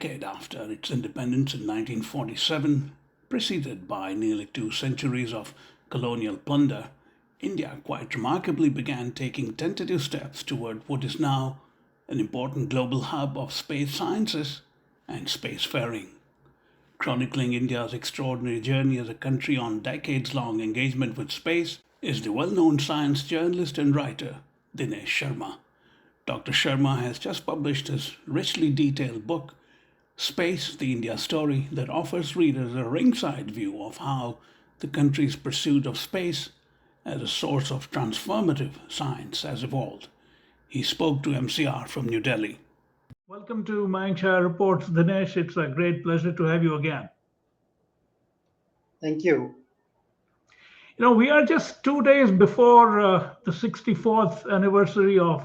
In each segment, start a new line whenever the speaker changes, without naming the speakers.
decade after its independence in 1947, preceded by nearly 2 centuries of colonial plunder, India quite remarkably began taking tentative steps toward what is now an important global hub of space sciences and spacefaring. Chronicling India's extraordinary journey as a country on decades long engagement with space is the well known science journalist and writer Dinesh Sharma. Dr. Sharma has just published his richly detailed book, Space, the India Story, that offers readers a ringside view of how the country's pursuit of space as a source of transformative science has evolved. He spoke to MCR from New Delhi. Welcome to Mindshare Reports, Dinesh. It's a great pleasure to have you again.
Thank you.
We are just 2 days before the 64th anniversary of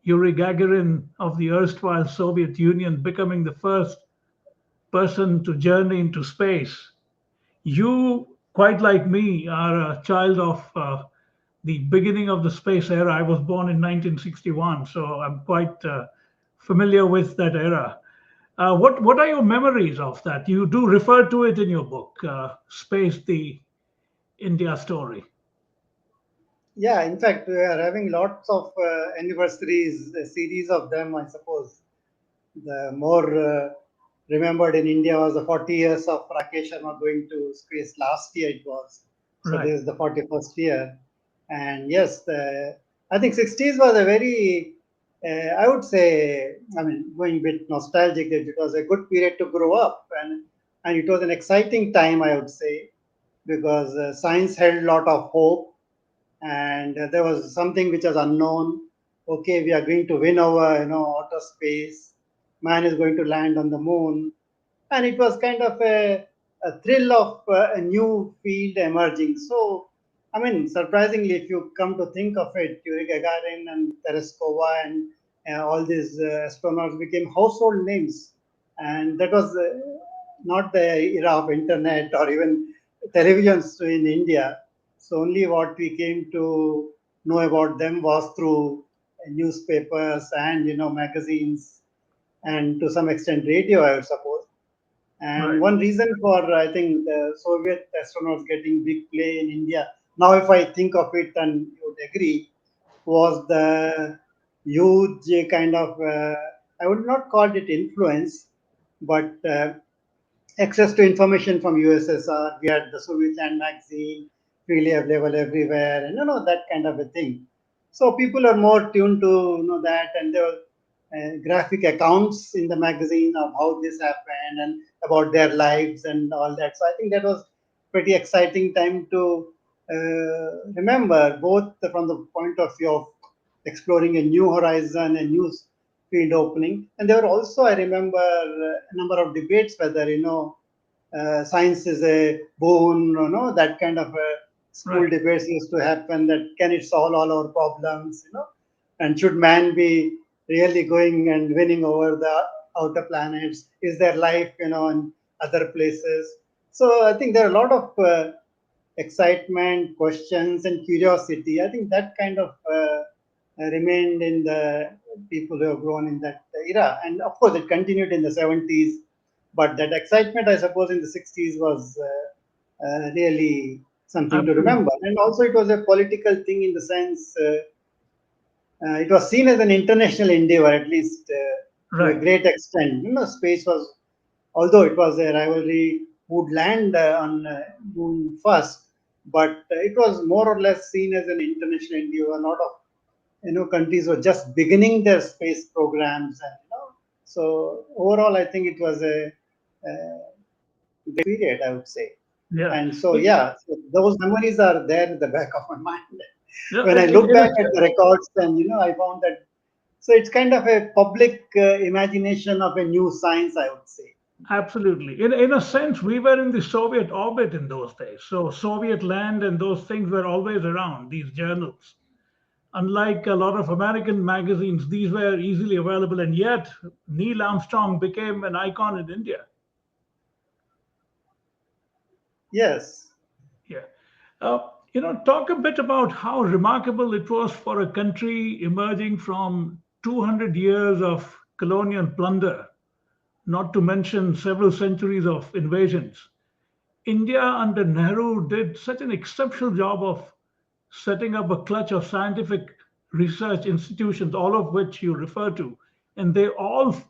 Yuri Gagarin of the erstwhile Soviet Union becoming the first person to journey into space. You, quite like me, are a child of the beginning of the space era. I was born in 1961, so I'm quite familiar with that era. What are your memories of that? You do refer to it in your book, Space, the India Story.
Yeah, in fact, we are having lots of anniversaries, a series of them, I suppose. The more remembered in India was the 40 years of Rakesh Sharma going to space. Last year it was. So
Right.
this is the 41st year. And yes, I think 60s was a very, I would say, I mean, going a bit nostalgic, that it was a good period to grow up. And it was an exciting time, I would say, because science held a lot of hope, and there was something which was unknown. Okay, we are going to win over outer space. Man is going to land on the moon, and it was kind of a thrill of a new field emerging. So, I mean, surprisingly, if you come to think of it, Yuri Gagarin and Tereskova and all these astronauts became household names, and that was not the era of internet or even televisions in India. So only what we came to know about them was through newspapers and magazines, and to some extent radio, I would suppose. And
Right.
one reason for, I think, the Soviet astronauts getting big play in India, now if I think of it and you would agree, was the huge kind of, I would not call it influence, but access to information from USSR. We had the Soviet Land magazine freely available everywhere, and that kind of a thing. So people are more tuned to that, and there were graphic accounts in the magazine of how this happened and about their lives and all that. So I think that was pretty exciting time to remember, both from the point of view of exploring a new horizon, a new field opening. And there were also, I remember, a number of debates whether science is a boon, that kind of school
Right.
debates used to happen, that can it solve all our problems, and should man be really going and winning over the outer planets? Is there life, in other places? So I think there are a lot of excitement, questions, and curiosity. I think that kind of remained in the people who have grown in that era. And of course, it continued in the 70s. But that excitement, I suppose, in the 60s was really something to
Absolutely.
remember. And also, it was a political thing in the sense it was seen as an international endeavor, at least to a
Right.
great extent. Space was, although it was a rivalry, would land on moon first, but it was more or less seen as an international endeavor. A lot of countries were just beginning their space programs, and so overall, I think it was a great period, I would say.
Yeah.
And so,
In,
yeah, so those memories are there in the back of my mind. When I
in
look
a
back at the records, and I found that, so it's kind of a public imagination of a new science, I would say.
Absolutely. In a sense, we were in the Soviet orbit in those days. So Soviet land and those things were always around, these journals. Unlike a lot of American magazines, these were easily available, and yet Neil Armstrong became an icon in India.
Yes.
Yeah. Talk a bit about how remarkable it was for a country emerging from 200 years of colonial plunder
not to mention several centuries of invasions. India under Nehru did such an exceptional job of setting up a clutch of scientific research institutions, all of which you refer to. And the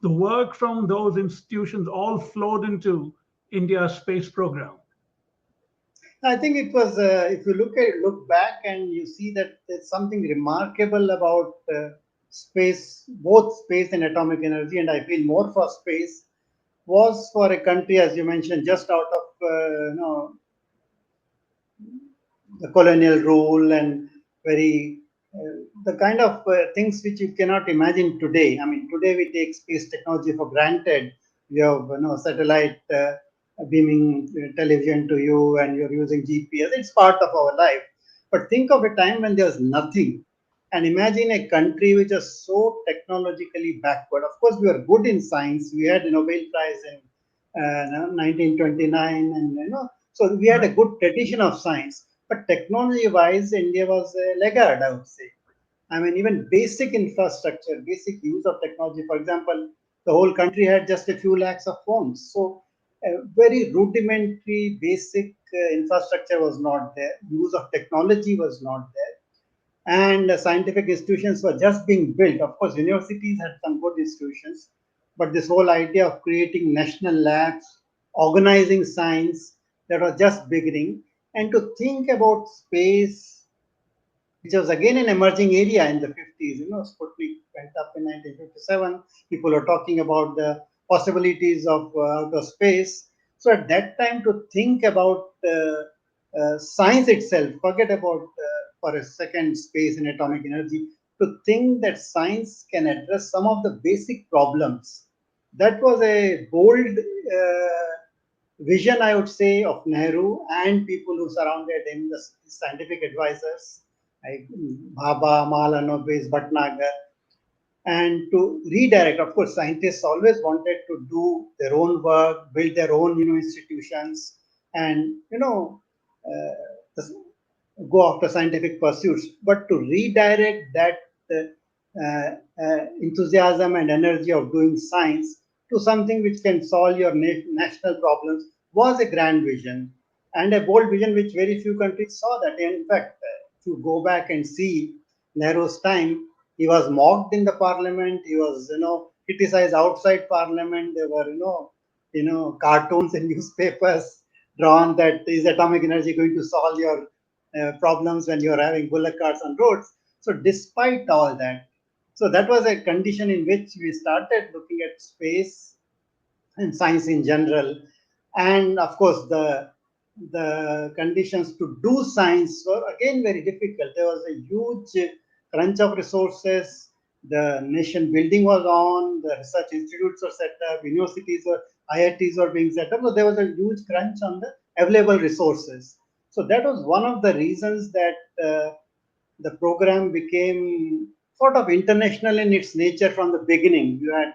work from those institutions all flowed into India's space program.
I think it was, if you look back and you see that there's something remarkable about space, both space and atomic energy, and I feel more for space, was for a country, as you mentioned, just out of the colonial rule and very the kind of things which you cannot imagine today. I mean, today we take space technology for granted. You have satellite beaming television to you, and you're using GPS. It's part of our life. But think of a time when there was nothing, and imagine a country which is so technologically backward. Of course, we were good in science. We had the Nobel Prize in 1929, and so we had a
Right.
good tradition of science. But technology-wise, India was a laggard, I would say. I mean, even basic infrastructure, basic use of technology. For example, the whole country had just a few lakhs of phones. So, very rudimentary, basic infrastructure was not there. Use of technology was not there, and scientific institutions were just being built. Of course, universities had some good institutions, but this whole idea of creating national labs, organizing science, that was just beginning. And to think about space, which was again an emerging area in the 50s. Sputnik went up in 1957. People were talking about the possibilities of outer space. So at that time, to think about science itself, forget about for a second space and atomic energy, to think that science can address some of the basic problems. That was a bold vision, I would say, of Nehru and people who surrounded him, the scientific advisors like Bhabha, Mahalanobis, Bhatnagar, and to redirect. Of course, scientists always wanted to do their own work, build their own institutions, and uh, go after scientific pursuits. But to redirect that enthusiasm and energy of doing science to something which can solve your national problems was a grand vision and a bold vision which very few countries saw that. And in fact, if you go back and see Nehru's time, he was mocked in the parliament. He was, criticized outside parliament. There were, cartoons in newspapers drawn that is atomic energy going to solve your problems when you're having bullock carts on roads. So, despite all that, so that was a condition in which we started looking at space and science in general. And of course, the conditions to do science were again very difficult. There was a huge crunch of resources. The nation building was on. The research institutes were set up. Universities or IITs were being set up. So there was a huge crunch on the available resources. So that was one of the reasons that the program became sort of international in its nature from the beginning. You had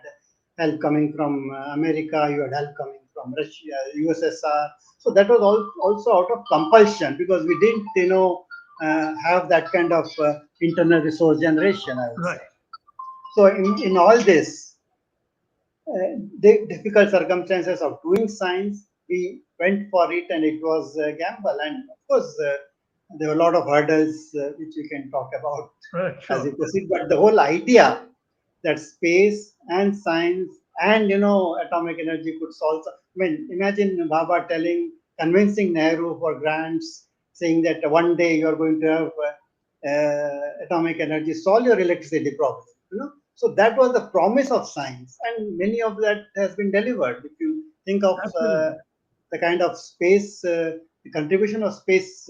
help coming from America, you had help coming from Russia, USSR. So that was also out of compulsion because we didn't, have that kind of internal resource generation, I would say.
Right.
So in all this, the difficult circumstances of doing science, we went for it and it was a gamble. And of course, there were a lot of hurdles which we can talk about
Right.
as
Sure.
we proceed. But the whole idea that space and science and atomic energy could solve. I mean, imagine Baba convincing Nehru for grants, saying that one day you are going to have atomic energy solve your electricity problem. So that was the promise of science, and many of that has been delivered. If you think of
Absolutely.
the kind of space, the contribution of space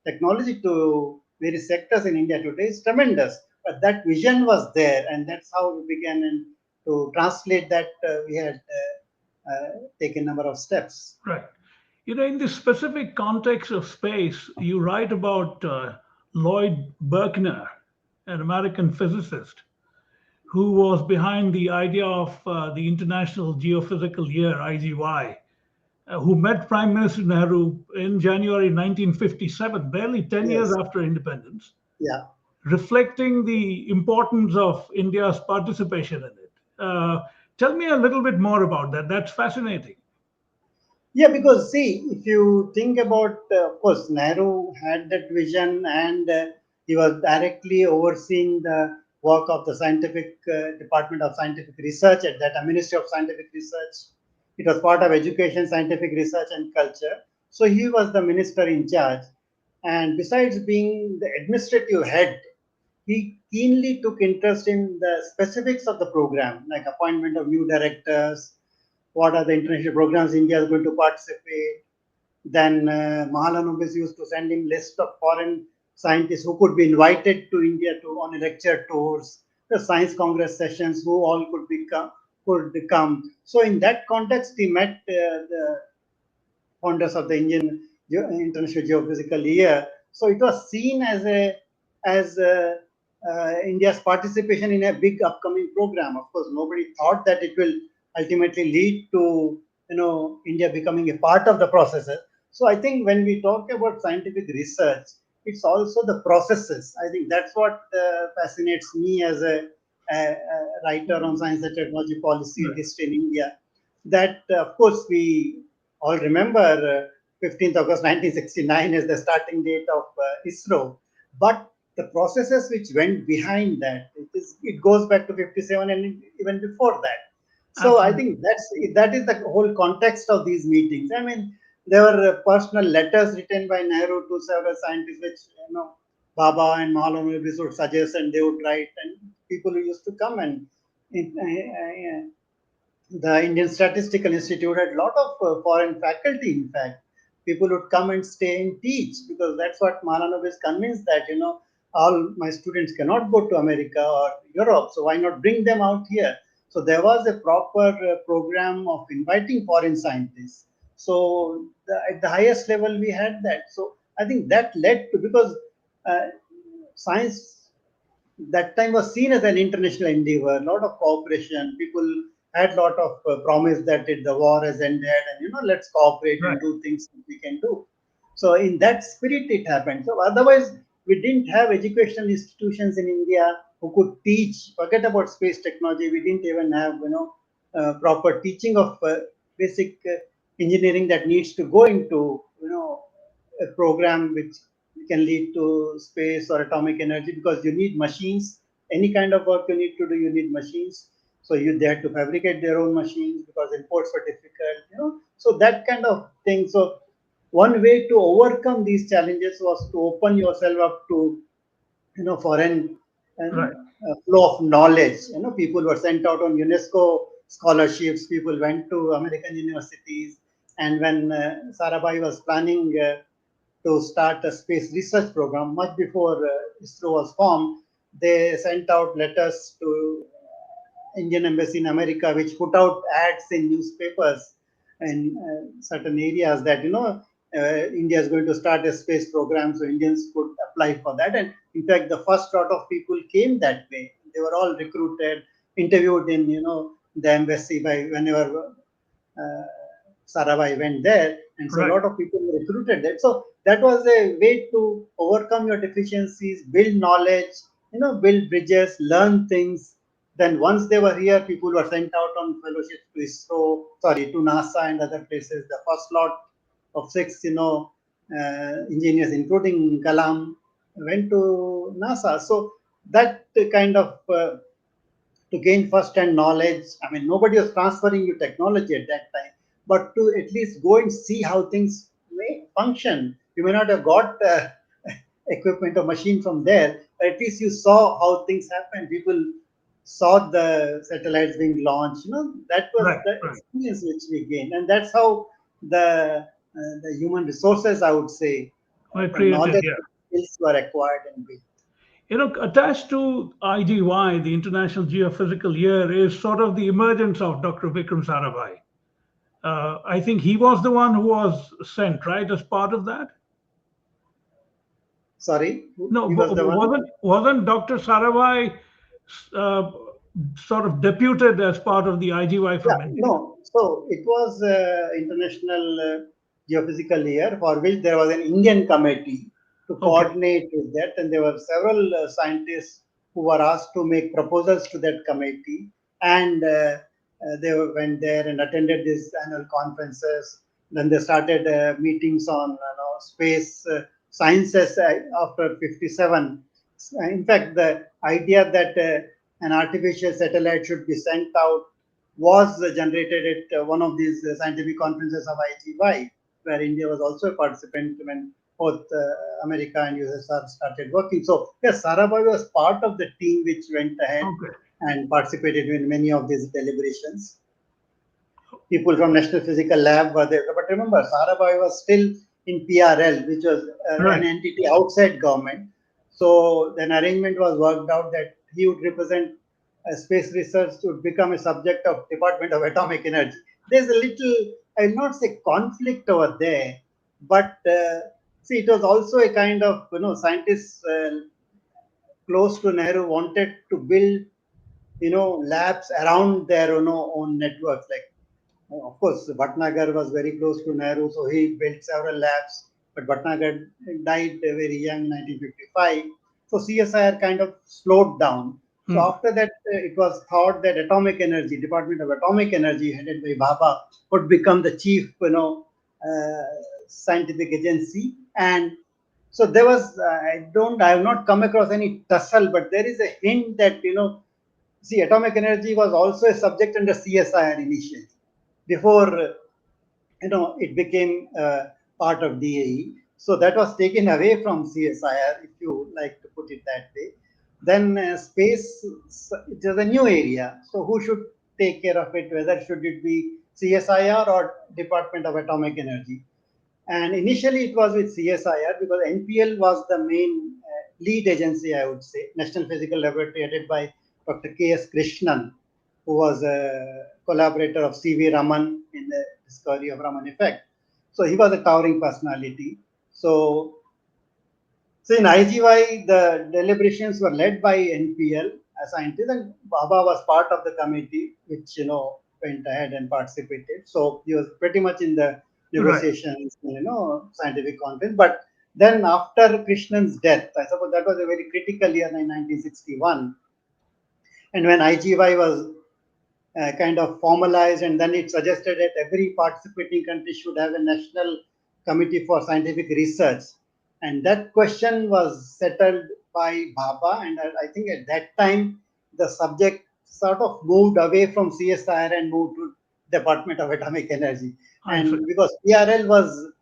technology to various sectors in India today is tremendous. But that vision was there, and that's how we began. And to translate that, we had taken a number of steps.
Right. In the specific context of space, you write about Lloyd Berkner, an American physicist who was behind the idea of the International Geophysical Year, IGY, who met Prime Minister Nehru in January 1957, barely 10 years
Yes,
after independence,
yeah,
reflecting the importance of India's participation in it. Tell me a little bit more about that. That's fascinating.
Yeah, because see, if you think about, of course, Nehru had that vision, and he was directly overseeing the work of the scientific Department of Scientific Research at that Ministry of Scientific Research. It was part of Education, Scientific Research, and Culture. So he was the minister in charge. And besides being the administrative head, he keenly took interest in the specifics of the program, like appointment of new directors, what are the international programs India is going to participate. Then Mahalanobis used to send him list of foreign scientists who could be invited to India to on lecture tours, the science congress sessions, who all could come. So in that context, he met the founders of the International Geophysical Year. So it was seen as India's participation in a big upcoming program. Of course, nobody thought that it will ultimately lead to India becoming a part of the processes. So I think when we talk about scientific research, it's also the processes. I think that's what fascinates me as a writer on science and technology policy and
Right.
history in India. That of course we all remember 15th August 1969 as the starting date of ISRO. But the processes which went behind that, it goes back to 57 and even before that. So I think
Absolutely.
that is the whole context of these meetings. I mean, there were personal letters written by Nehru to several scientists, which Baba and Mahalanobis would suggest, and they would write, and people who used to come and the Indian Statistical Institute had a lot of foreign faculty. In fact, people would come and stay and teach because that's what Mahalanobis is convinced that all my students cannot go to America or Europe, so why not bring them out here? So there was a proper program of inviting foreign scientists. So at the highest level we had that. So I think that led to because uh, science that time was seen as an international endeavor, a lot of cooperation. People had a lot of promise that the war has ended, and let's cooperate
Right.
and do things that we can do. So in that spirit, it happened. So otherwise, we didn't have educational institutions in India who could teach. Forget about space technology. We didn't even have proper teaching of basic engineering that needs to go into a program which can lead to space or atomic energy because you need machines. Any kind of work you need to do, you need machines. So they had to fabricate their own machines because imports were difficult. So that kind of thing. So one way to overcome these challenges was to open yourself up to foreign
Right.
flow of knowledge. People were sent out on UNESCO scholarships. People went to American universities, and when Sarabhai was planning to start a space research program much before ISRO was formed, they sent out letters to Indian embassy in America, which put out ads in newspapers in certain areas that India is going to start a space program, so Indians could apply for that. And in fact, the first lot of people came that way. They were all recruited, interviewed in the embassy by whenever uh, Sarabhai went there, and so a
Right.
lot of people were recruited there. So that was a way to overcome your deficiencies, build knowledge, build bridges, learn things. Then once they were here, people were sent out on fellowships to ISRO, sorry, to NASA and other places. The first lot of six, engineers, including Kalam, went to NASA. So that kind of to gain first-hand knowledge. I mean, nobody was transferring you technology at that time, but to at least go and see how things may function. You may not have got equipment or machine from there, but at least you saw how things happen. People saw the satellites being launched. That was
Right.
the
Right.
experience which we gained, and that's how the human resources, I would say,
We're created.
knowledge
Yeah.
and skills were acquired and built.
Attached to IGY, the International Geophysical Year, is sort of the emergence of Dr. Vikram Sarabhai. I think he was the one who was sent, right, as part of that.
Sorry,
No,
he was the one.
wasn't Dr. Sarabhai uh, sort of deputed as part of the IGY
Yeah,
from India?
no. So it was International Geophysical Year for which there was an Indian committee to
Okay.
coordinate with that, and there were several scientists who were asked to make proposals to that committee. And they went there and attended these annual conferences. Then they started meetings on space sciences after 57. In fact, the idea that an artificial satellite should be sent out was generated at one of these scientific conferences of IGY, where India was also a participant when both America and USSR started working. So, yes, Sarabhai was part of the team which went ahead
Okay.
and participated in many of these deliberations. People from National Physical Lab were there. But remember, Sarabhai was still in PRL, which was an
Right.
entity outside government. So an arrangement was worked out that he would represent space research to become a subject of Department of Atomic Energy. There's a little, I will not say conflict over there, but see, it was also a kind of, scientists close to Nehru wanted to build, labs around their, own networks. Like, of course, Bhatnagar was very close to Nehru, so he built several labs. But Bhatnagar died very young, 1955. So CSIR kind of slowed down. So
Hmm.
after that, it was thought that Atomic Energy, Department of Atomic Energy, headed by Bhabha, would become the chief, scientific agency. And so there was, I have not come across any tussle, but there is a hint that, see, atomic energy was also a subject under CSIR initially before it became part of DAE. So that was taken away from CSIR, if you like to put it that way. Then space, it is a new area. So who should take care of it? Whether should it be CSIR or Department of Atomic Energy? And initially it was with CSIR because NPL was the main lead agency, I would say, National Physical Laboratory headed by Dr. K.S. Krishnan, who was a collaborator of C.V. Raman in the discovery of Raman effect. So he was a towering personality. So in IGY, the deliberations were led by NPL as scientists, and Baba was part of the committee, which went ahead and participated. So he was pretty much in the
Right.
negotiations, scientific conference. But then after Krishnan's death, I suppose that was a very critical year in 1961, and when IGY was kind of formalized, and then it suggested that every participating country should have a national committee for scientific research. And that question was settled by Bhabha, and I think at that time the subject sort of moved away from CSIR and moved to Department of Atomic Energy.
I see.
And because PRL was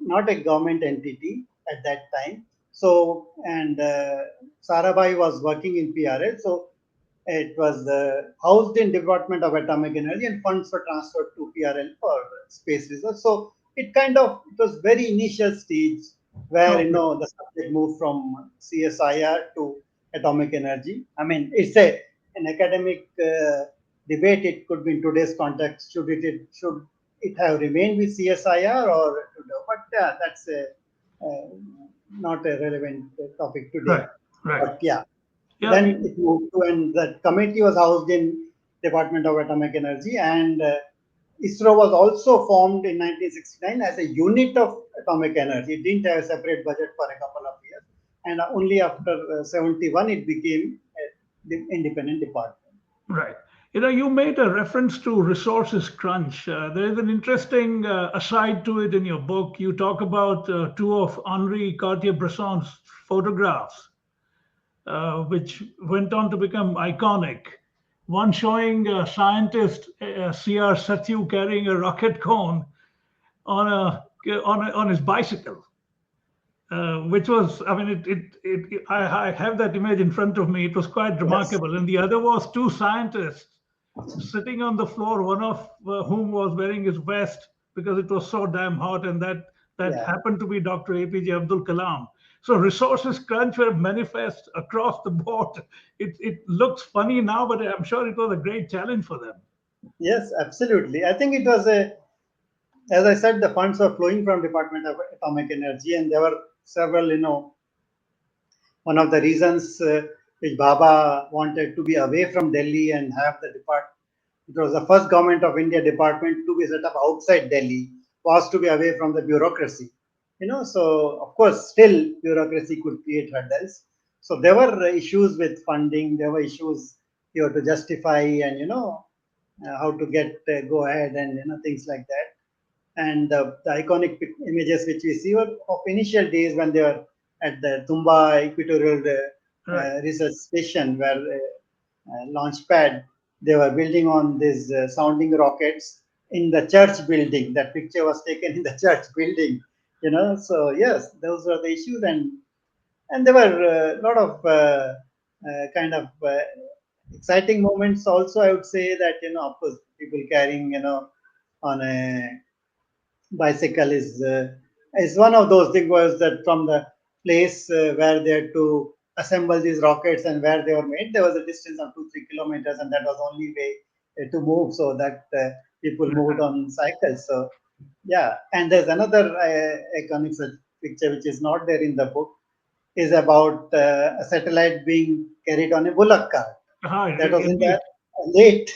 not a government entity at that time, so and Sarabhai was working in PRL, so it was housed in Department of Atomic Energy, and funds were transferred to PRL for space research. So it was very initial stage where
Okay.
the subject moved from CSIR to atomic energy. I mean, it's a an academic debate. It could be in today's context. Should it have remained with CSIR or but that's uh, not a relevant topic today.
Right. Right.
But yeah,
Yeah.
then it moved to, and the committee was housed in Department of Atomic Energy, and ISRO was also formed in 1969 as a unit of atomic energy. It didn't have a separate budget for a couple of years, and only after 71 it became an independent department.
Right. You made a reference to resources crunch. There is an interesting aside to it in your book. You talk about two of Henri Cartier-Bresson's photographs, which went on to become iconic. One showing scientist C.R. Satyu carrying a rocket cone on his bicycle, which was, I mean, I have that image in front of me. It was quite
Yes.
remarkable. And the other was two scientists sitting on the floor, one of whom was wearing his vest because it was so damn hot, and that
Yeah.
happened to be Dr. APJ Abdul Kalam. So resources crunch were manifest across the board. It looks funny now, but I'm sure it was a great challenge for them.
Yes, absolutely. I think it was as I said, the funds were flowing from Department of Atomic Energy, and there were several, one of the reasons which Baba wanted to be away from Delhi and have the department, it was the first government of India department to be set up outside Delhi, was to be away from the bureaucracy. So of course, still bureaucracy could create hurdles. So there were issues with funding, there were issues you have to justify, and how to get go ahead, and things like that. And the iconic images which we see were of initial days when they were at the Tumba Equatorial
Right.
Research Station, where launch pad, they were building on these sounding rockets in the church building. That picture was taken in the church building, So yes, those were the issues, and there were a lot of kind of exciting moments. Also, I would say that of course, people carrying on a bicycle is one of those things, was that from the place where they had to assemble these rockets and where they were made, there was a distance of 2-3 kilometers, and that was the only way to move, so that people moved on cycles. So yeah, and there's another iconic picture which is not there in the book, is about a satellite being carried on a bullock cart. That was in the
Indeed.
late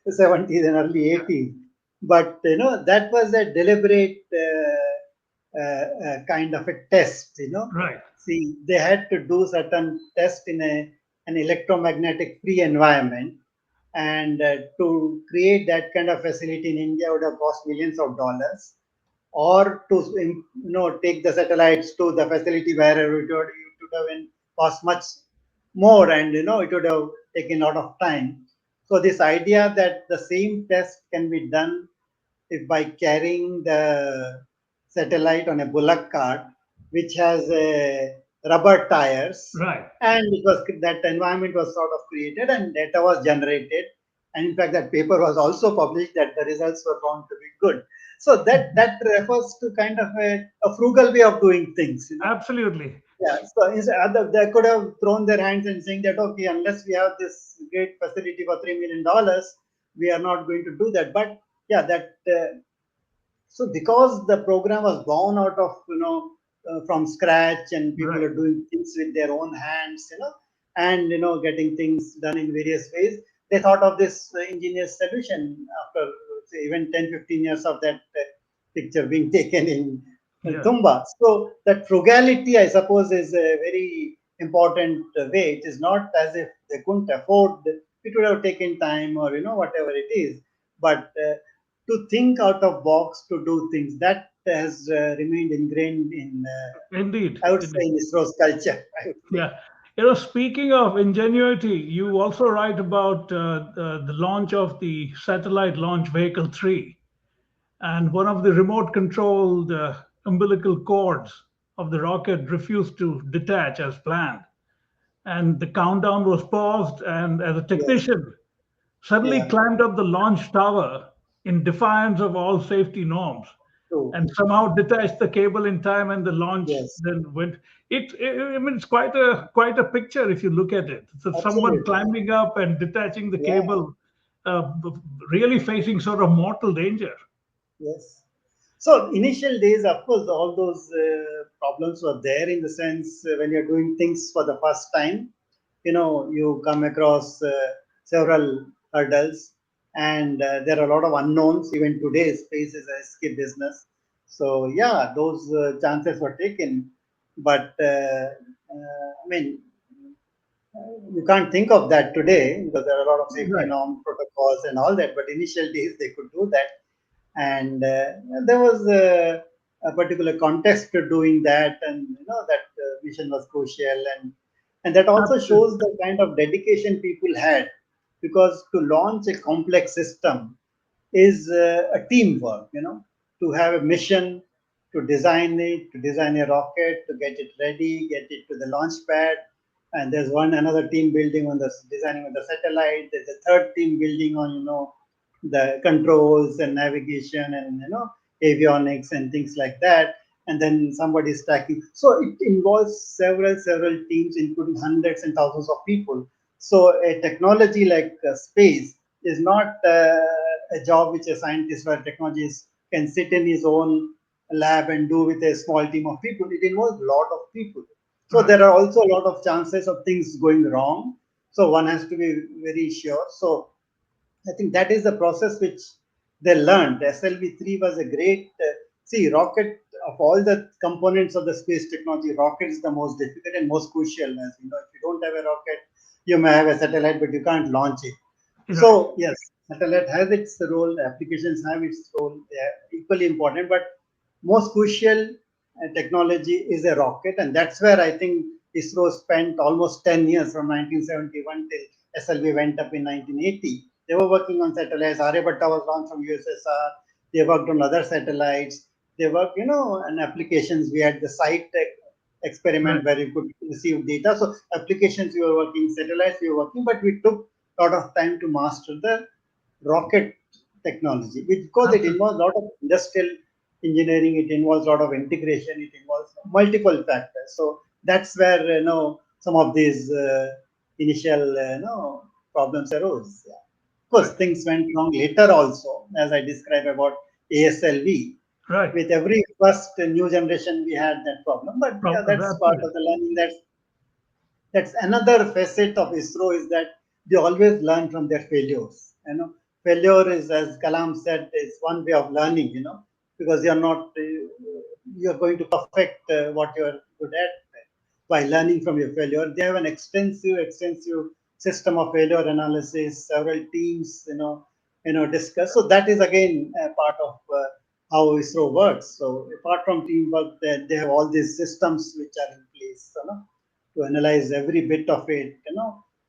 70s and early 80s. But that was a deliberate kind of a test.
Right.
See, they had to do certain test in an electromagnetic free environment, and to create that kind of facility in India would have cost millions of dollars, or to take the satellites to the facility wherever it would have been cost much more, and it would have taken a lot of time. So this idea that the same test can be done if by carrying the satellite on a bullock cart, which has rubber tires,
Right.
and it was that environment was sort of created and data was generated, and in fact that paper was also published that the results were found to be good. So that refers to kind of a frugal way of doing things.
Absolutely.
Yeah, so they could have thrown their hands and saying that, okay, unless we have this great facility for $3 million, we are not going to do that. But yeah, that so because the program was born out of from scratch, and people
Right.
are doing things with their own hands, and getting things done in various ways, they thought of this ingenious solution after say, even 10-15 years of that picture being taken in
Yeah.
Tumba. So that frugality, I suppose, is a very important way. It is not as if they couldn't afford; it would have taken time, or whatever it is. But to think out of box, to do things, that has remained ingrained in,
Indeed.
I would say,
Indeed.
in ISRO's culture. I would say.
Yeah. Speaking of ingenuity, you also write about the launch of the satellite launch vehicle 3, and one of the remote controlled umbilical cords of the rocket refused to detach as planned. And the countdown was paused, and as a
Yes.
technician, suddenly
Yeah.
climbed up the launch tower in defiance of all safety norms,
True.
and somehow detached the cable in time, and the launch
Yes.
then went. I mean, it's quite a picture if you look at it. So someone
Absolutely.
climbing up and detaching the
Yeah.
cable, really facing sort of mortal danger.
Yes. So initial days, of course, all those problems were there, in the sense when you're doing things for the first time, you come across several hurdles, and there are a lot of unknowns. Even today, space is a risky business. So yeah, those chances were taken, but I mean, you can't think of that today because there are a lot of safety
Right.
norm protocols and all that. But initial days, they could do that, and there was a particular context to doing that, and that mission was crucial, and that also shows
Absolutely.
the kind of dedication people had, because to launch a complex system is a teamwork, to have a mission, to design a rocket, to get it ready, get it to the launch pad. And there's another team building on the designing of the satellite. There's a third team building on, the controls and navigation and, avionics and things like that. And then somebody is tracking. So it involves several teams, including hundreds and thousands of people. So a technology like space is not a job which a scientist or technologist can sit in his own lab and do with a small team of people. It involves a lot of people. So
Right.
there are also a lot of chances of things going wrong. So one has to be very sure. So I think that is the process which they learned. SLV-3 was a great, see, rocket, of all the components of the space technology, rocket is the most difficult and most crucial. As you know, if you don't have a rocket, you may have a satellite, but you can't launch it.
Right.
So, yes. satellite has its role, applications have its role, they are equally important, but most crucial technology is a rocket, and that's where I think ISRO spent almost 10 years from 1971 till SLV went up in 1980. They were working on satellites. Aryabhatta was launched from USSR. They worked on other satellites. They worked, on applications. We had the site
Right.
experiment where you could receive data. So applications we were working, satellites we were working, but we took a lot of time to master the rocket technology, which because it
Absolutely.
involves a lot of industrial engineering, it involves a lot of integration, it involves multiple factors. So that's where some of these initial problems arose. Yeah. Of course,
Right.
things went wrong later also, as I described about ASLV.
Right.
With every first new generation, we had that problem, but yeah,
Problems.
that's part
Absolutely.
of the learning. That's another facet of ISRO is that they always learn from their failures. Failure is, as Kalam said, is one way of learning. Because you're going to perfect what you're good at by learning from your failure. They have an extensive system of failure analysis. Several teams, discuss. So that is again a part of how ISRO works. So apart from teamwork, they have all these systems which are in place. To analyze every bit of it.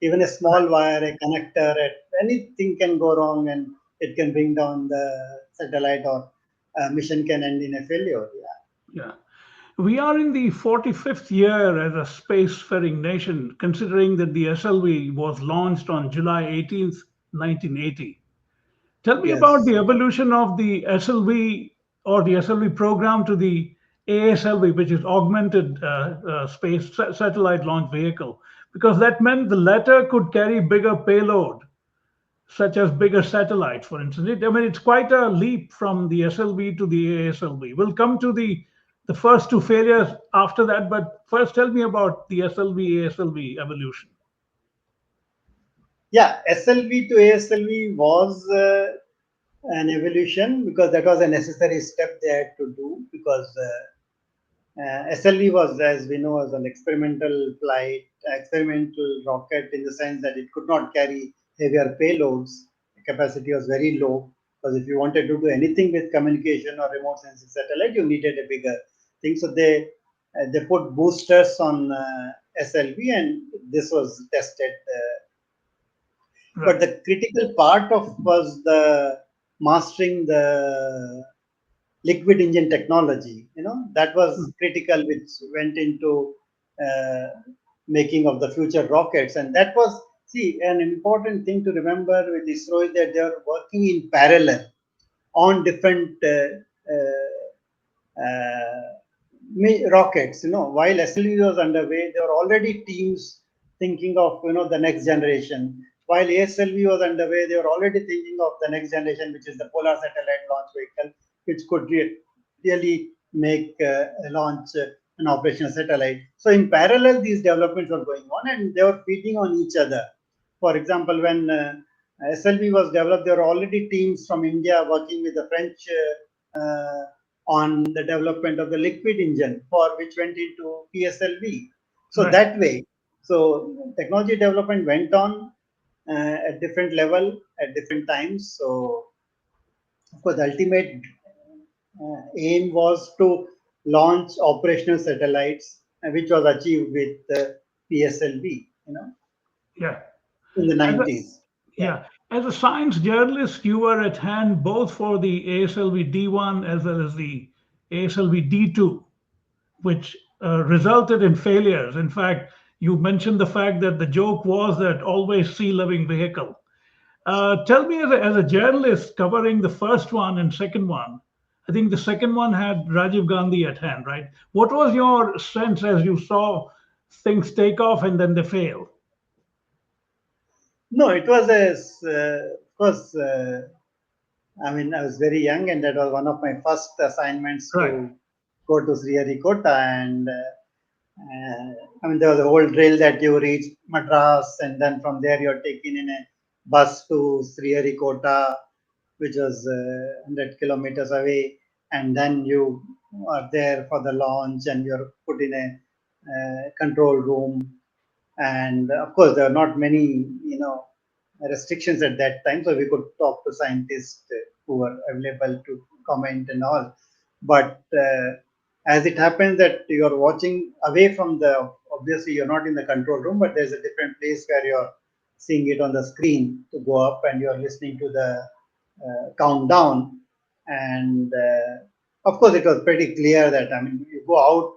Even a small wire, a connector, anything can go wrong, and it can bring down the satellite, or mission can end in a failure. Yeah.
Yeah. We are in the 45th year as a spacefaring nation, considering that the SLV was launched on July 18th, 1980. Tell me about
Yes.
the evolution of the SLV or the SLV program to the ASLV, which is Augmented Satellite Launch Vehicle, because that meant the latter could carry bigger payload, such as bigger satellites, for instance. I mean, it's quite a leap from the SLV to the ASLV. We'll come to the first two failures after that, but first tell me about the SLV ASLV evolution.
Yeah. SLV to ASLV was an evolution because that was a necessary step they had to do because SLV was, as we know, was an experimental flight, experimental rocket in the sense that it could not carry heavier payloads. The capacity was very low because if you wanted to do anything with communication or remote sensing satellite, you needed a bigger thing. So they put boosters on SLV, and this was tested. But
Right.
the critical part of was the mastering the liquid engine technology. That was critical, which went into uh, making of the future rockets, and that was, see, an important thing to remember with ISRO is that they are working in parallel on different rockets. While SLV was underway, there were already teams thinking of the next generation. While ASLV was underway, they were already thinking of the next generation, which is the Polar Satellite Launch Vehicle, which could really make a launch an operational satellite. So in parallel, these developments were going on, and they were feeding on each other. For example, when SLV was developed, there were already teams from India working with the French on the development of the liquid engine, for which went into PSLV. So
Right.
that way, so technology development went on at different level at different times. So of course, the ultimate aim was to launch operational satellites, which was achieved with PSLV,
Yeah.
in the
As a,
90s. Yeah.
yeah. As a science journalist, you were at hand both for the ASLV D1 as well as the ASLV D2, which resulted in failures. In fact, you mentioned the fact that the joke was that always sea living vehicle. Tell me, as a journalist covering the first one and second one, I think the second one had Rajiv Gandhi at hand, right? What was your sense as you saw things take off and then they fail?
No, it was of course, I mean, I was very young, and that was one of my first assignments
Right,
to go to Sriharikota. And I mean, there was a whole drill that you reach Madras, and then from there you're taken in a bus to Sriharikota, which was 100 kilometers away, and then you are there for the launch, and you're put in a control room. And of course, there are not many, restrictions at that time, so we could talk to scientists who were available to comment and all. But as it happens that you're watching away from the, obviously you're not in the control room, but there's a different place where you're seeing it on the screen to go up, and you're listening to the countdown. And of course, it was pretty clear that, I mean, you go out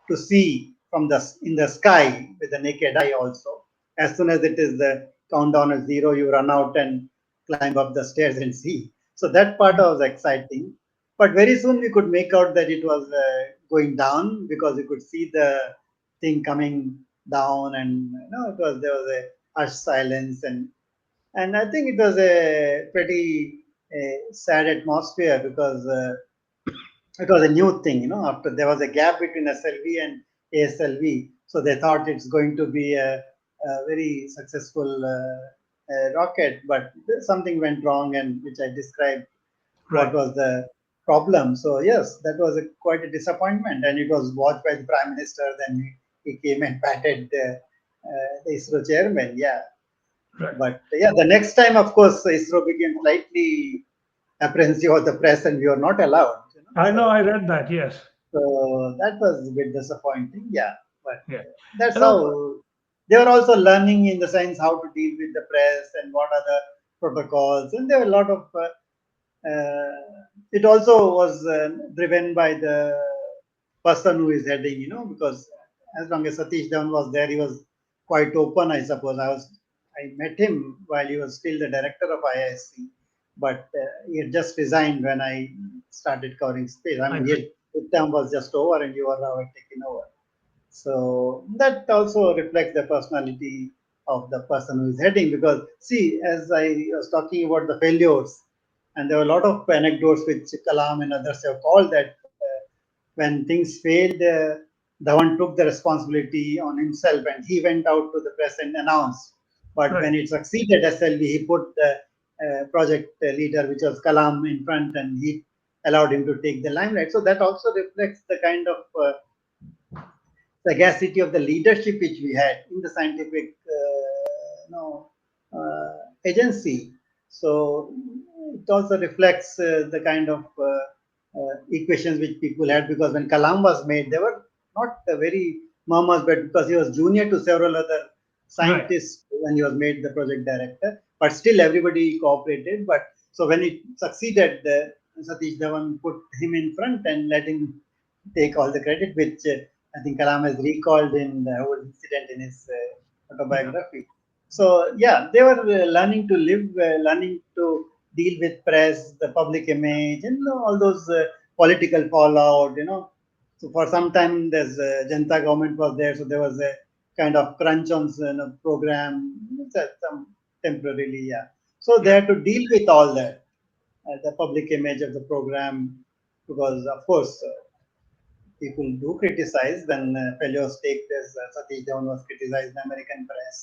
to see from the in the sky with the naked eye also. As soon as it is the countdown is zero, you run out and climb up the stairs and see. So that part was exciting. But very soon we could make out that it was going down, because you could see the thing coming down, and it was, there was a hushed silence, and I think it was a pretty sad atmosphere, because it was a new thing. After there was a gap between SLV and ASLV, so they thought it's going to be a very successful rocket, but something went wrong, and which I described what
Right.
was the problem. So yes, that was quite a disappointment, and it was watched by the Prime Minister. Then he came and patted the ISRO chairman. Yeah,
Right.
but yeah, the next time, of course, ISRO became slightly apprehensive of the press, and we were not allowed.
I know.
So
I read that. Yes.
that was a bit disappointing. Yeah, but
Yeah.
that's
You know.
how they were also learning, in the sense how to deal with the press and what are the protocols, and there were a lot of. It also was driven by the person who is heading, because as long as Satish Dhawan was there, he was quite open, I suppose. I met him while he was still the director of IISc, but he had just resigned when I started covering space. I
I
mean,
see.
his term was just over, and you were now taken over. So that also reflects the personality of the person who is heading. Because, see, as I was talking about the failures, and there were a lot of anecdotes which Kalam and others have called, that when things failed, Dhawan took the responsibility on himself, and he went out to the press and announced. But
Right.
when it succeeded, SLV, he put the project leader, which was Kalam, in front, and he allowed him to take the limelight. So that also reflects the kind of sagacity of the leadership which we had in the scientific agency. So it also reflects the kind of equations which people had, because when Kalam was made, they were not very murmurs, but because he was junior to several other
Right.
scientists when he was made the project director, but still everybody cooperated. But so when it succeeded, Satish Dhawan put him in front and let him take all the credit, which I think Kalam has recalled in the whole incident in his
Yeah.
autobiography. So yeah, they were learning to live, learning to deal with press, the public image, and all those political fallout. So for some time, there's Janta government was there, so there was a kind of crunch on program, some temporarily, yeah. So they
Yeah.
had to deal with all that, the public image of the program, because of course people do criticize when failures take place. Satish Dhawan was criticized in the American press.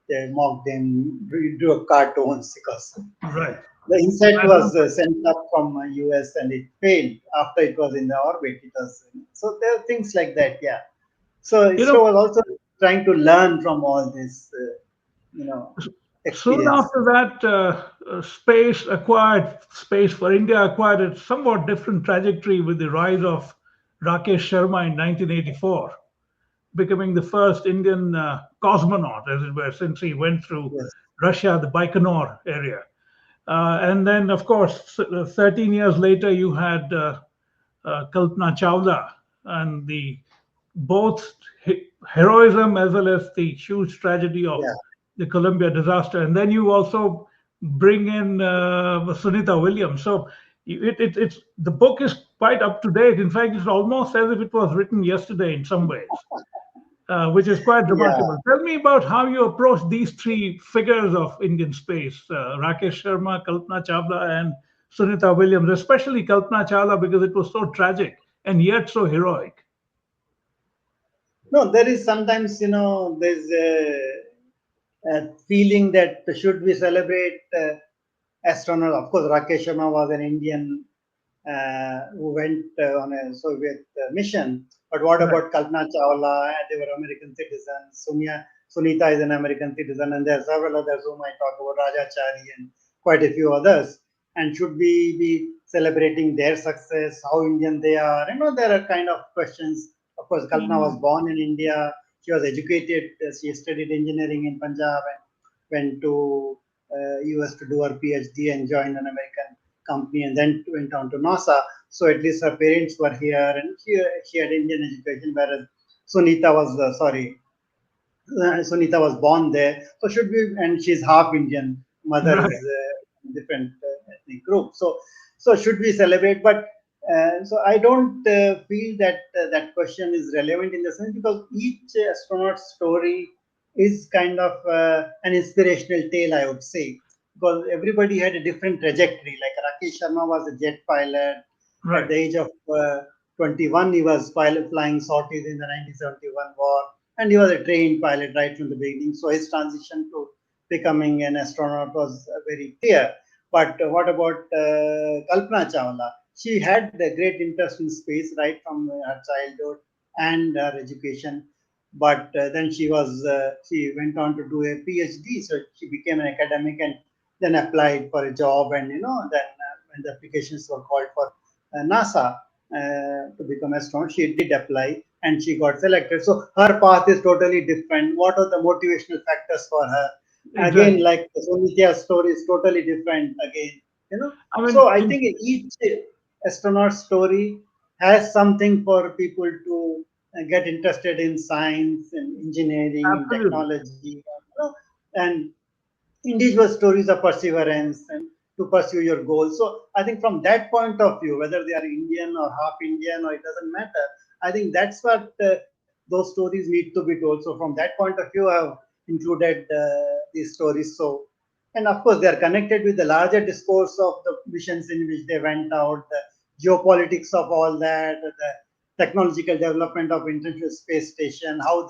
They mocked him, drew cartoons, because
Right.
the insect
I
was
remember.
sent up from US, and it failed after it was in the orbit. It was, so there are things like that. Yeah. So
You
ISRO
know.
was also trying to learn from all this,
Soon
experience.
after that, space for India acquired a somewhat different trajectory with the rise of Rakesh Sharma in 1984, becoming the first Indian cosmonaut, as it were, since he went through
Yes.
Russia, the Baikonur area. And then, of course, 13 years later, you had Kalpana Chawla, and the both heroism as well as the huge tragedy of
Yeah.
the Columbia disaster. And then you also bring in Sunita Williams. So it's the book is quite up to date. In fact, it's almost as if it was written yesterday in some ways, which is quite
Yeah.
remarkable. Tell me about how you approach these three figures of Indian space: Rakesh Sharma, Kalpana Chawla, and Sunita Williams. Especially Kalpana Chawla, because it was so tragic and yet so heroic.
No, there is sometimes, there's a feeling that should we celebrate astronauts? Of course, Rakesh Sharma was an Indian who went on a Soviet mission. But what
Right.
about Kalpana Chawla? They were American citizens. Sunita is an American citizen, and there are several others whom I talk about, Rajachari and quite a few others. And should we be celebrating their success, how Indian they are? There are kind of questions. Of course, Kalpana was born in India. She was educated. She studied engineering in Punjab and went to US to do her PhD and joined an American company and then went on to NASA. So at least her parents were here and she had Indian education, whereas Sunita was, Sunita was born there. So should we, and she's half Indian. Mother
Right.
is different ethnic group. So should we celebrate? But so I don't feel that that question is relevant in the sense because each astronaut's story is kind of an inspirational tale, I would say, because everybody had a different trajectory. Like Rakesh Sharma was a jet pilot. At
Right.
the age of 21, he was flying sorties in the 1971 war, and he was a trained pilot right from the beginning. So his transition to becoming an astronaut was very clear. But what about Kalpana Chawla? She had a great interest in space right from her childhood and her education. But then she went on to do a PhD. So she became an academic and then applied for a job. And then when the applications were called for NASA to become astronaut, she did apply and she got selected. So her path is totally different. What are the motivational factors for her? Again,
Exactly.
like Sonitya's story is totally different again.
I
So
mean,
I think each astronaut story has something for people to get interested in science and engineering and
absolutely.
technology, and individual stories of perseverance and to pursue your goals. So I think from that point of view, whether they are Indian or half Indian or it doesn't matter, I think that's what those stories need to be told. So from that point of view, I've included these stories. So, and of course, they are connected with the larger discourse of the missions in which they went out, the geopolitics of all that, the technological development of International Space Station, how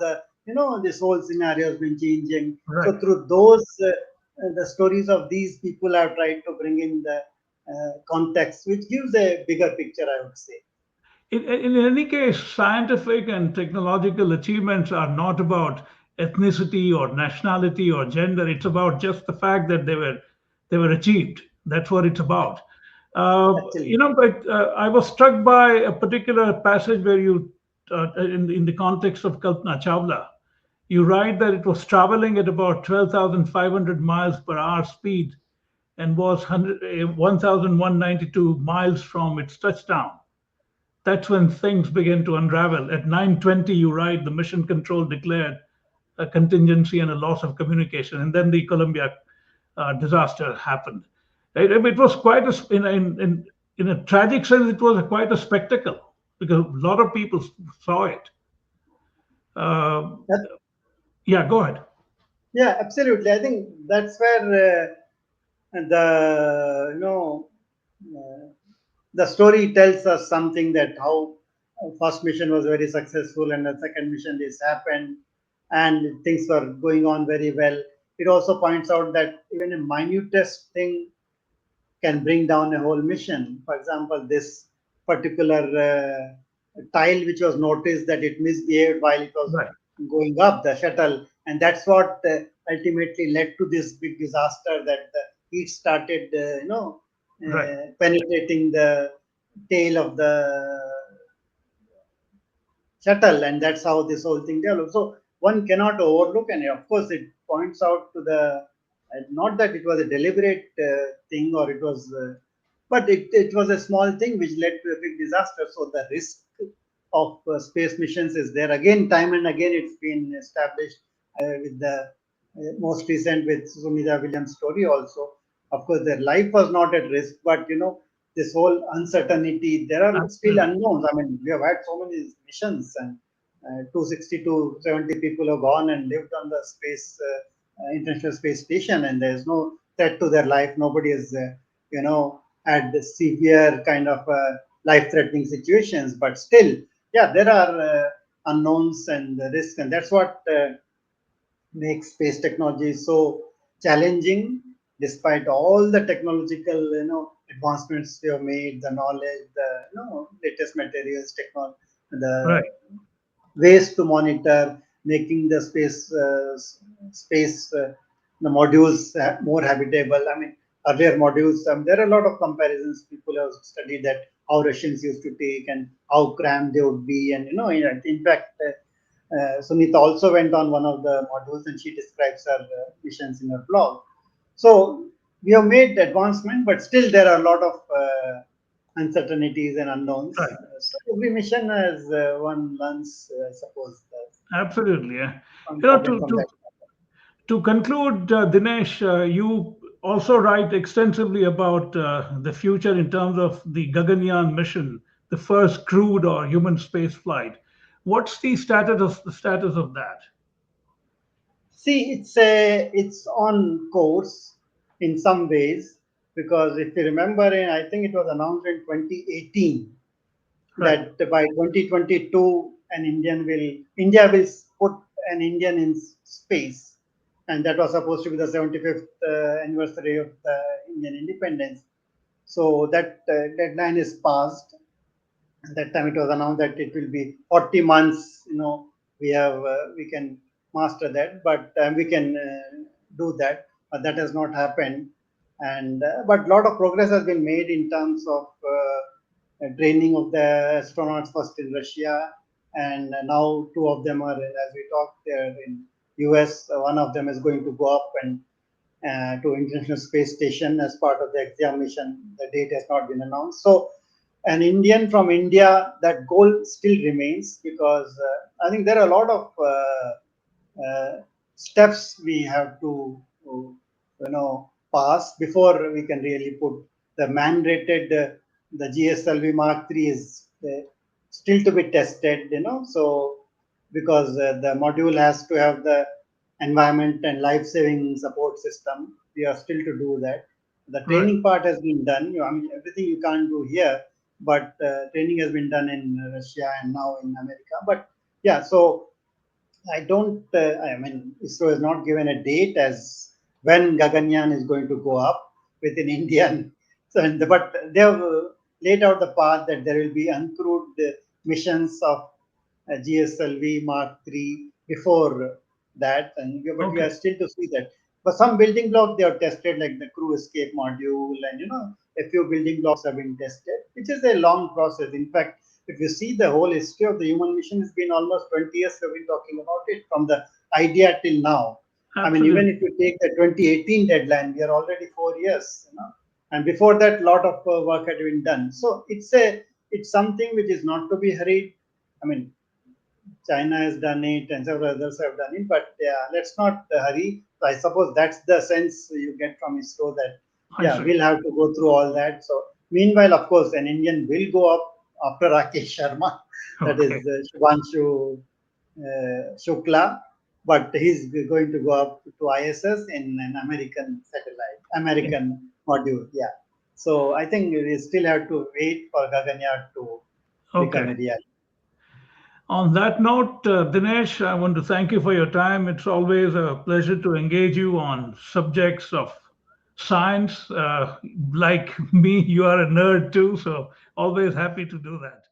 this whole scenario has been changing.
Right.
So through those the stories of these people have tried to bring in the context, which gives a bigger picture, I would say.
In any case, scientific and technological achievements are not about ethnicity or nationality or gender. It's about just the fact that they were achieved. That's what it's about.
Actually,
But I was struck by a particular passage where in the context of Kalpana Chawla, you write that it was traveling at about 12,500 miles per hour speed and was 1,192 miles from its touchdown. That's when things begin to unravel. At 9:20, you write the mission control declared a contingency and a loss of communication, and then the Columbia disaster happened. It was quite in a tragic sense. It was quite a spectacle because a lot of people saw it. Uh,
that,
yeah, go ahead.
yeah, absolutely. I think that's where the uh, the story tells us something that how first mission was very successful and the second mission this happened and things were going on very well. It also points out that even a minutest thing can bring down a whole mission. For example, this particular tile which was noticed that it misbehaved while it was
Right,
going up the shuttle, and that's what ultimately led to this big disaster that the heat started,
right,
penetrating the tail of the shuttle, and that's how this whole thing developed. So one cannot overlook, and of course, it points out to the not that it was a deliberate thing or it was, but it was a small thing which led to a big disaster. So the risk of space missions is there again, time and again. It's been established with the most recent with Sunita Williams' story also. Of course, their life was not at risk, but this whole uncertainty, there are still
absolutely.
unknowns. I mean, we have had so many missions, and 260 to 70 people have gone and lived on the International Space Station, and there's no threat to their life. Nobody has, had severe kind of life-threatening situations, but still, yeah, there are unknowns and risks, and that's what makes space technology so challenging. Despite all the technological, advancements we have made, the knowledge, the latest materials, technology, the
Right.
ways to monitor. making the space the modules more habitable. I mean, earlier modules. There are a lot of comparisons. People have studied that how Russians used to take and how cramped they would be, and in fact. Sunita also went on one of the modules and she describes her missions in her blog. So we have made advancement, but still there are a lot of uncertainties and unknowns.
Right.
So every mission, as one learns, I suppose,
Absolutely. Yeah.
important
To
from that.
conclude, Dinesh, you also write extensively about the future in terms of the Gaganyaan mission, the first crewed or human space flight. What's the status of that?
See, it's on course in some ways because if you remember, I think it was announced in 2018
Right.
that by 2022 India will put an Indian in space, and that was supposed to be the 75th anniversary of the Indian independence. So that deadline is passed. At that time, it was announced that it will be 40 months. We can master that, but we can do that. But that has not happened, and but a lot of progress has been made in terms of training of the astronauts first in Russia, and now two of them are, as we talked, they're in US. One of them is going to go up and to International Space Station as part of the exam mission. The date has not been announced. So, an Indian from India, that goal still remains because I think there are a lot of steps we have pass before we can really put the man-rated the GSLV Mark III is still to be tested. So because the module has to have the environment and life-saving support system, we are still to do that. The
Right.
training part has been done. I mean, everything you can't do here, but training has been done in Russia and now in America. But yeah, so I don't. I mean, ISRO has not given a date as when Gaganyaan is going to go up with an Indian. So, but they have laid out the path that there will be uncrewed missions of GSLV Mark III before that, but we are
Okay.
still to see that. But some building blocks they have tested, like the crew escape module, and a few building blocks have been tested, which is a long process. In fact, if you see the whole history of the human mission, has been almost 20 years we've been talking about it from the idea till now. I mean, even
Absolutely.
if you take the 2018 deadline, we are already 4 years, and before that, a lot of work had been done. So it's something which is not to be hurried. I mean, China has done it and several others have done it. But yeah, let's not hurry. So I suppose that's the sense you get from ISRO that,
I
yeah,
see.
we'll have to go through all that. So meanwhile, of course, an Indian will go up after Rakesh Sharma, that is
Okay.
Shubhanshu Shukla, but he's going to go up to ISS in an American satellite,
Yeah.
American module. Yeah. So I think we still have to wait for Gaganyaan to become
Okay.
a reality.
On that note, Dinesh, I want to thank you for your time. It's always a pleasure to engage you on subjects of science. Like me, you are a nerd too, so always happy to do that.